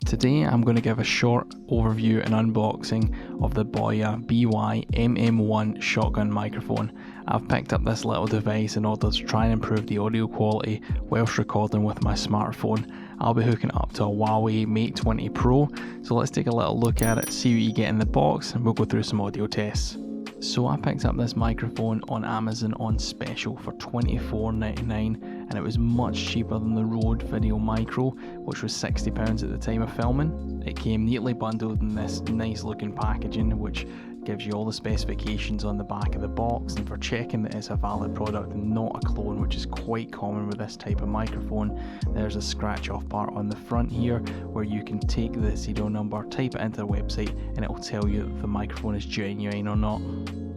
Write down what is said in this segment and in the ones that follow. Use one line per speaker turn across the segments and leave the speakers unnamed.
Today I'm going to give a short overview and unboxing of the Boya By-mm1 shotgun microphone. I've picked up this little device in order to try and improve the audio quality whilst recording with my smartphone. I'll be hooking up to a Huawei Mate 20 Pro, so let's take a little look at it, see what you get in the box, and we'll go through some audio tests. So I picked up this microphone on Amazon on special for $24.99, and it was much cheaper than the Rode Video Micro, which was £60 at the time of filming. It came neatly bundled in this nice looking packaging, which gives you all the specifications on the back of the box, and for checking that it's a valid product and not a clone, which is quite common with this type of microphone, there's a scratch off part on the front here where you can take the serial number, type it into the website, and it will tell you if the microphone is genuine or not.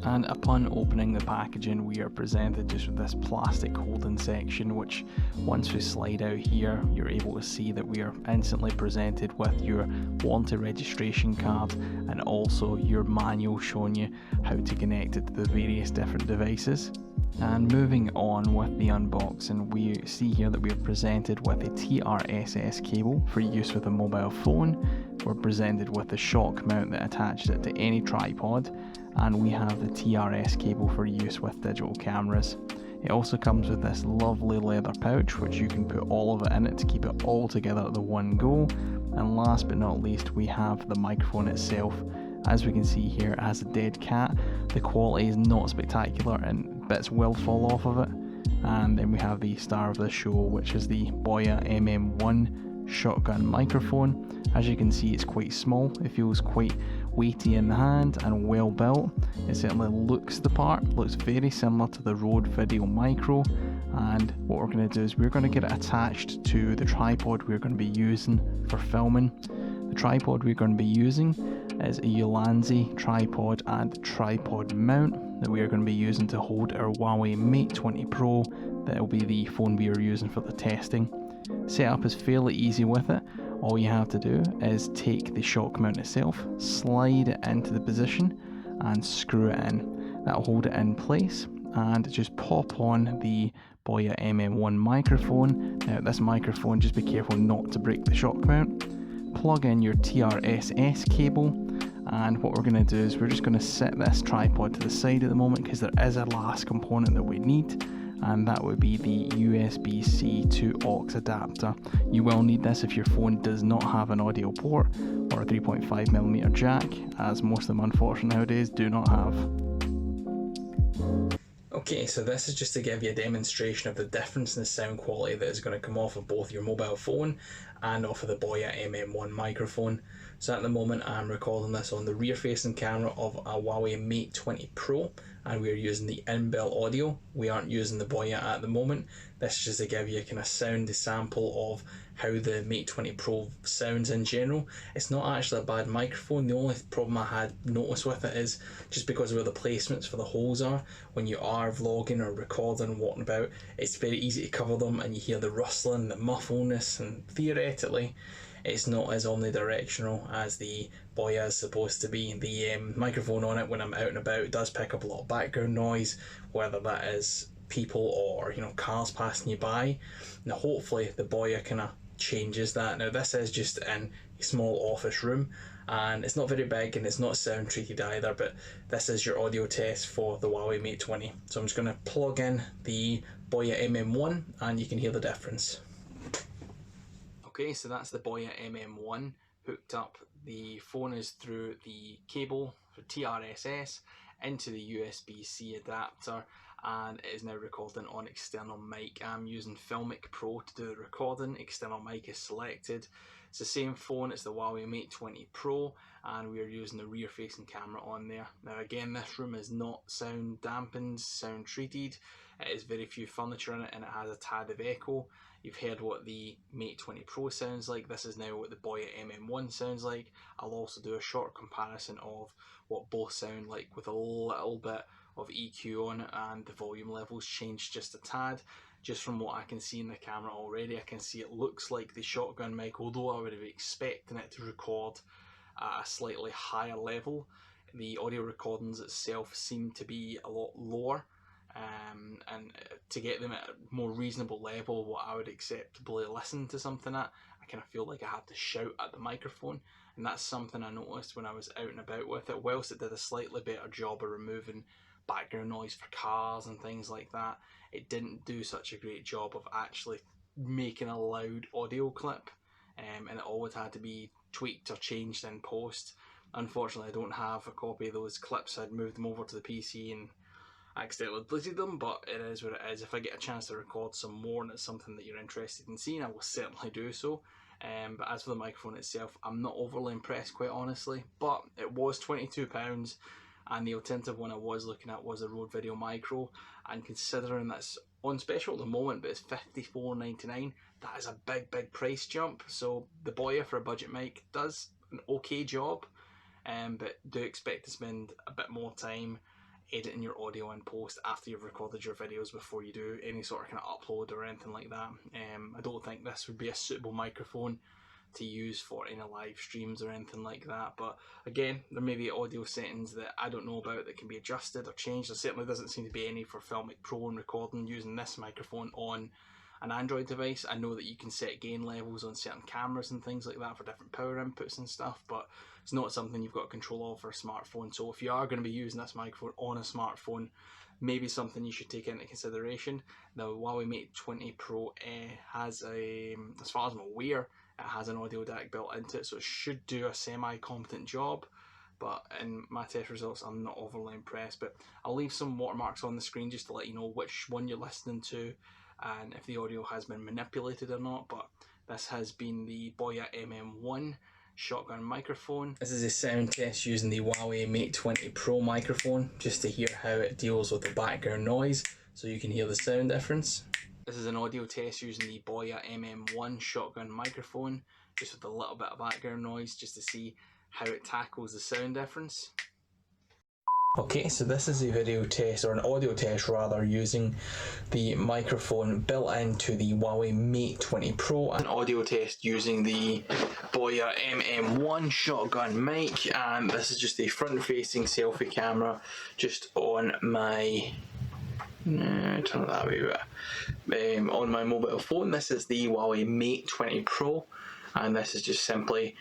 And upon opening the packaging, we are presented just with this plastic holding section, which once we slide out here, you're able to see that we are instantly presented with your warranty registration card and also your manual showing you how to connect it to the various different devices. And moving on with the unboxing, we see here that we are presented with a TRSS cable for use with a mobile phone. We're presented with the shock mount that attaches it to any tripod, and we have the TRS cable for use with digital cameras. It also comes with this lovely leather pouch, which you can put all of it in it to keep it all together at the one go. And last but not least, we have the microphone itself. As we can see here, it has a dead cat. The quality is not spectacular and bits will fall off of it. And then we have the star of the show, which is the Boya MM1 shotgun microphone. As you can see, it's quite small. It feels quite weighty in the hand and well built. It certainly looks the part, looks very similar to the Rode Video Micro. And what we're going to do is we're going to get it attached to the tripod we're going to be using for filming. The tripod we're going to be using is a Ulanzi tripod and tripod mount that we are going to be using to hold our Huawei Mate 20 Pro. That will be the phone we are using for the testing. Setup is fairly easy with it. All you have to do is take the shock mount itself, slide it into the position and screw it in. That'll hold it in place, and just pop on the Boya MM1 microphone. Now this microphone, just be careful not to break the shock mount. Plug in your TRSS cable, and what we're going to do is we're just going to set this tripod to the side at the moment because there is a last component that we need, and that would be the USB-C to aux adapter. You will need this if your phone does not have an audio port or a 3.5mm jack, as most of them unfortunately nowadays do not have. Okay, so this is just to give you a demonstration of the difference in the sound quality that is going to come off of both your mobile phone and off of the Boya MM1 microphone. So at the moment I'm recording this on the rear facing camera of a Huawei Mate 20 Pro, and we are using the inbuilt audio. We aren't using the Boya at the moment. This is just to give you a kind of sound sample of how the Mate 20 Pro sounds in general. It's not actually a bad microphone. The only problem I had noticed with it is just because of where the placements for the holes are. When you are vlogging or recording, walking about, it's very easy to cover them and you hear the rustling, the muffleness, and theoretically it's not as omnidirectional as the Boya is supposed to be. The microphone on it when I'm out and about does pick up a lot of background noise, whether that is people or cars passing you by. Now hopefully the Boya kind of changes that. Now this is just in a small office room and it's not very big and it's not sound treated either, but this is your audio test for the Huawei Mate 20. So I'm just going to plug in the Boya MM1 and you can hear the difference. Okay, so that's the Boya MM1 hooked up. The phone is through the cable for TRSS into the USB-C adapter, and it is now recording on external mic. I'm using Filmic Pro to do the recording. External mic is selected. It's the same phone, it's the Huawei Mate 20 Pro, and we are using the rear facing camera on there. Now again, this room is not sound dampened, sound treated. It is very few furniture in it and it has a tad of echo. You've heard what the Mate 20 Pro sounds like. This is now what the Boya MM1 sounds like. I'll also do a short comparison of what both sound like with a little bit of EQ on it, and the volume levels changed just a tad. Just from what I can see in the camera already, I can see it looks like the shotgun mic, although I would have expected it to record at a slightly higher level. The audio recordings itself seem to be a lot lower. and to get them at a more reasonable level, what I would acceptably listen to something at, I kind of feel like I have to shout at the microphone, and that's something I noticed when I was out and about with it. Whilst it did a slightly better job of removing background noise for cars and things like that, it didn't do such a great job of actually making a loud audio clip, and it always had to be tweaked or changed in post. Unfortunately, I don't have a copy of those clips. I'd moved them over to the PC and accidentally deleted them, but it is what it is. If I get a chance to record some more and it's something that you're interested in seeing, I will certainly do so. But as for the microphone itself, I'm not overly impressed, quite honestly, but it was £22, and the alternative one I was looking at was a Rode Video Micro, and considering that's on special at the moment but it's $54.99, that is a big price jump. So the Boya for a budget mic does an okay job, but do expect to spend a bit more time editing your audio in post after you've recorded your videos before you do any sort of kind of upload or anything like that. I don't think this would be a suitable microphone to use for any live streams or anything like that, but again, there may be audio settings that I don't know about that can be adjusted or changed. There certainly doesn't seem to be any for Filmic Pro and recording using this microphone on an Android device. I know that you can set gain levels on certain cameras and things like that for different power inputs and stuff, but it's not something you've got control of for a smartphone. So if you are going to be using this microphone on a smartphone, maybe something you should take into consideration. The Huawei Mate 20 Pro has a, as far as I'm aware, it has an audio DAC built into it, so it should do a semi-competent job. But in my test results, I'm not overly impressed. But I'll leave some watermarks on the screen just to let you know which one you're listening to and if the audio has been manipulated or not. But this has been the Boya MM1 shotgun microphone. This is a sound test using the Huawei Mate 20 Pro microphone, just to hear how it deals with the background noise, so you can hear the sound difference. This is an audio test using the Boya MM1 shotgun microphone, just with a little bit of background noise, just to see how it tackles the sound difference. Okay, so this is a video test, or an audio test rather, using the microphone built into the Huawei Mate 20 Pro. An audio test using the Boya MM1 shotgun mic, and this is just a front-facing selfie camera just on my... turn it that way a bit. On my mobile phone. This is the Huawei Mate 20 Pro, and this is just simply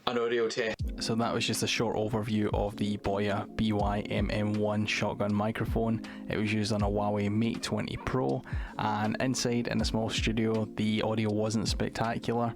an audio test. So that was just a short overview of the Boya BY-MM1 shotgun microphone. It was used on a Huawei Mate 20 Pro, and inside in a small studio the audio wasn't spectacular.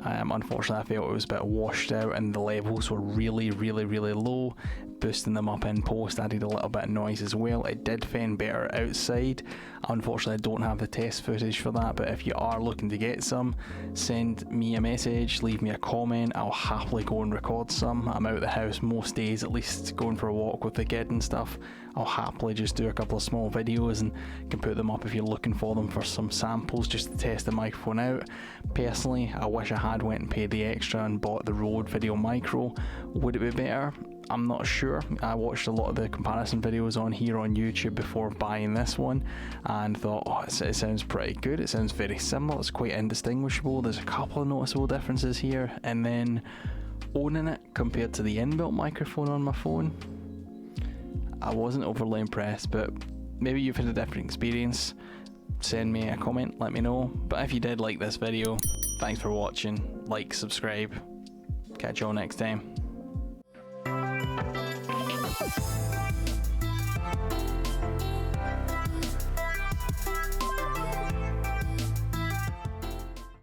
Unfortunately, I felt it was a bit washed out and the levels were really low. Boosting them up in post added a little bit of noise as well. It did fend better outside. Unfortunately, I don't have the test footage for that, but if you are looking to get some, send me a message, leave me a comment. I'll happily go and record some. I'm out of the house most days, at least going for a walk with the kid and stuff. I'll happily just do a couple of small videos and can put them up if you're looking for them for some samples, just to test the microphone out. Personally, I wish I had went and paid the extra and bought the Rode Video Micro. Would it be better? I'm not sure. I watched a lot of the comparison videos on here on YouTube before buying this one and thought, oh, it sounds pretty good. It sounds very similar. It's quite indistinguishable. There's a couple of noticeable differences here, and then owning it compared to the inbuilt microphone on my phone, I wasn't overly impressed. But maybe you've had a different experience. Send me a comment, let me know. But if you did like this video, thanks for watching. Like, subscribe. Catch you all next time.